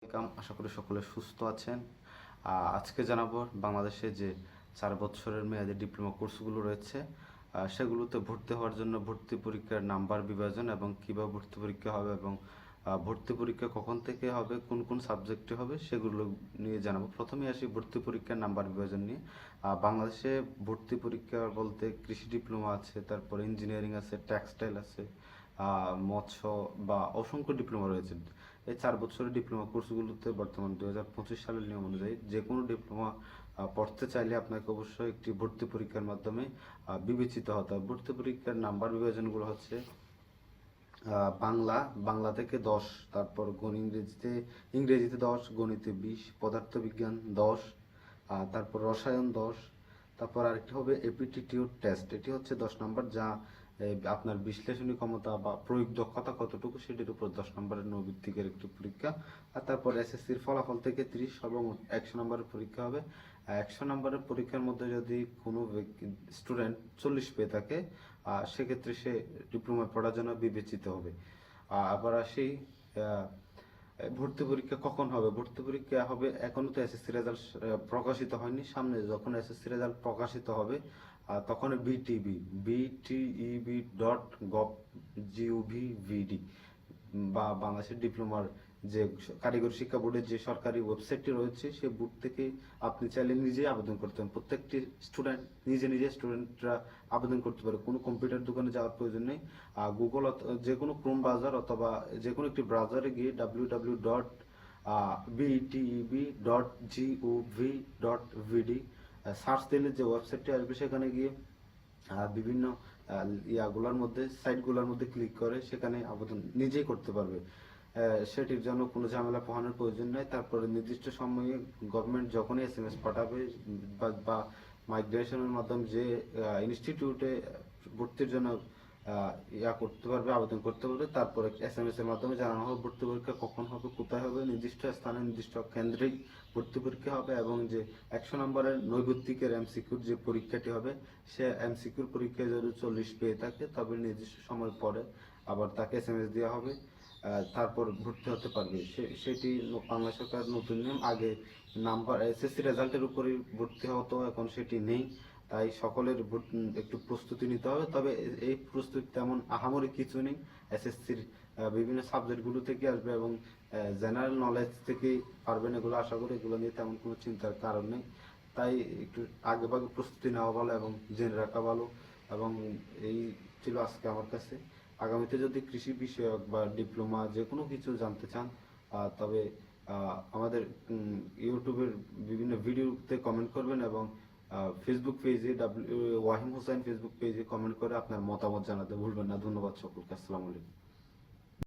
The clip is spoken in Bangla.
ওয়েলকাম, আশা করি সকলে সুস্থ আছেন। আজকে জানাবো বাংলাদেশে যে 4 বছরের মেয়াদী ডিপ্লোমা কোর্সগুলো রয়েছে সেগুলোতে ভর্তি হওয়ার জন্য ভর্তি পরীক্ষার নাম্বার বিভাজন এবং কীভাবে ভর্তি পরীক্ষা হবে এবং ভর্তি পরীক্ষা কখন থেকে হবে, কোন কোন সাবজেক্টে হবে সেগুলো নিয়ে জানাবো। প্রথমে আসি ভর্তি পরীক্ষার নাম্বার বিভাজন নিয়ে। বাংলাদেশে ভর্তি পরীক্ষা বলতে কৃষি ডিপ্লোমা আছে, তারপরে ইঞ্জিনিয়ারিং আছে, টেক্সটাইল আছে, মৎস্য বা অসংখ্য ডিপ্লোমা রয়েছে। এই 4 বছরের ডিপ্লোমা কোর্সগুলোতে বর্তমান 2025 সালের নিয়ম অনুযায়ী যে কোনো ডিপ্লোমা পড়তে চাইলে আপনাকে অবশ্যই একটি ভর্তি পরীক্ষার মাধ্যমে বিবেচিত হতে হবে। ভর্তি পরীক্ষার নাম্বার বিভাজনগুলো হচ্ছে বাংলা থেকে 10, তারপর ইংরেজিতে 10, গণিতে 20, পদার্থবিজ্ঞান 10, তারপর রসায়ন 10, তারপর আরেকটি হবে এপিটিটিউড টেস্ট। এটি হচ্ছে 10 নম্বর, যা আপনার বিশ্লেষণী ক্ষমতা বা প্রয়োগ দক্ষতা কতটুকু সেটির উপর 10 নম্বরের নৈর্ব্যক্তিকের একটি পরীক্ষা। আর তারপর এসএসসির ফলাফল থেকে 30, সর্বমোট 100 নম্বরের পরীক্ষা হবে। 100 নম্বরের পরীক্ষার মধ্যে যদি কোনো স্টুডেন্ট 40 পেয়ে থাকে সেক্ষেত্রে সে ডিপ্লোমায় পড়ার জন্য বিবেচিত হবে। আবার আসি ভর্তি পরীক্ষা কখন হবে। ভর্তি পরীক্ষা হবে, এখনো তো এসএসসি রেজাল্ট প্রকাশিত হয়নি, সামনে যখন এসএসসি রেজাল্ট প্রকাশিত হবে তখন btb.gov.gov.vd বা বাংলাদেশের ডিপ্লোমার যে কারিগরি শিক্ষা বোর্ডের যে সরকারি ওয়েবসাইটটি রয়েছে সেই বোর্ড থেকে আপনি চাইলে নিজেই আবেদন করতে পারেন। প্রত্যেকটি স্টুডেন্ট নিজে স্টুডেন্টরা আবেদন করতে পারে, কোনো কম্পিউটার দোকানে যাওয়ার প্রয়োজন নেই। গুগল যে কোনো ক্রোম ব্রাউজার অথবা যে কোনো একটি ব্রাউজারে গিয়ে www.bteb.gov.vd সার্চ দিলে যে ওয়েবসাইটটি আসবে সেখানে গিয়ে বিভিন্ন সাইটগুলোর মধ্যে ক্লিক করে সেখানে আবেদন নিজেই করতে পারবে। সেটির জন্য কোনো ঝামেলা পোহানোর প্রয়োজন নেই। তারপরে নির্দিষ্ট সময়ে গভর্নমেন্ট যখনই এসএমএস পাঠাবে বা মাইগ্রেশনের মাধ্যমে যে ইনস্টিটিউটে ভর্তির জন্য করতে পারবে, আবেদন করতে পারবে, তারপরে এসএমএস এর মাধ্যমে জানানো হবে ভর্তি পরীক্ষা কখন হবে, কোথায় হবে, নির্দিষ্ট স্থানে নির্দিষ্ট কেন্দ্রেই ভর্তি পরীক্ষা হবে। এবং যে 100 নম্বরের নৈর্ব্যক্তিকের এমসিকিউর যে পরীক্ষাটি হবে সে এমসিকিউর পরীক্ষায় যদি 40 পেয়ে থাকে তবে নির্দিষ্ট সময় পরে আবার তাকে এসএমএস দেওয়া হবে, তারপর ভর্তি হতে পারবে। সেটি বাংলা সরকার নতুন নিয়ম। আগে নাম্বার এসএসসি রেজাল্টের উপরই ভর্তি হতো, এখন সেটি নেই। তাই সকলের একটু প্রস্তুতি নিতে হবে। তবে এই প্রস্তুতি তেমন আহামরি কিছু নেই, এসএসসির বিভিন্ন সাবজেক্টগুলো থেকে আসবে এবং জেনারেল নলেজ থেকেই পারবেন এগুলো। আশা করি এগুলো নিয়ে তেমন কোনো চিন্তার কারণ নেই। তাই একটু আগেভাগে প্রস্তুতি নেওয়া ভালো এবং জেনে রাখা ভালো। এবং এই ছিল আজকে আমার কাছে। আগামীতে যদি কৃষি বিষয়ক বা ডিপ্লোমা যে কোনো কিছু জানতে চান তবে আমাদের ইউটিউবের বিভিন্ন ভিডিওতে কমেন্ট করবেন এবং ফেসবুক পেজে ওয়াহিম হোসেন ফেসবুক পেজে কমেন্ট করে আপনার মতামত জানাতে ভুলবেন না। ধন্যবাদ সকলকে। আসসালামু আলাইকুম।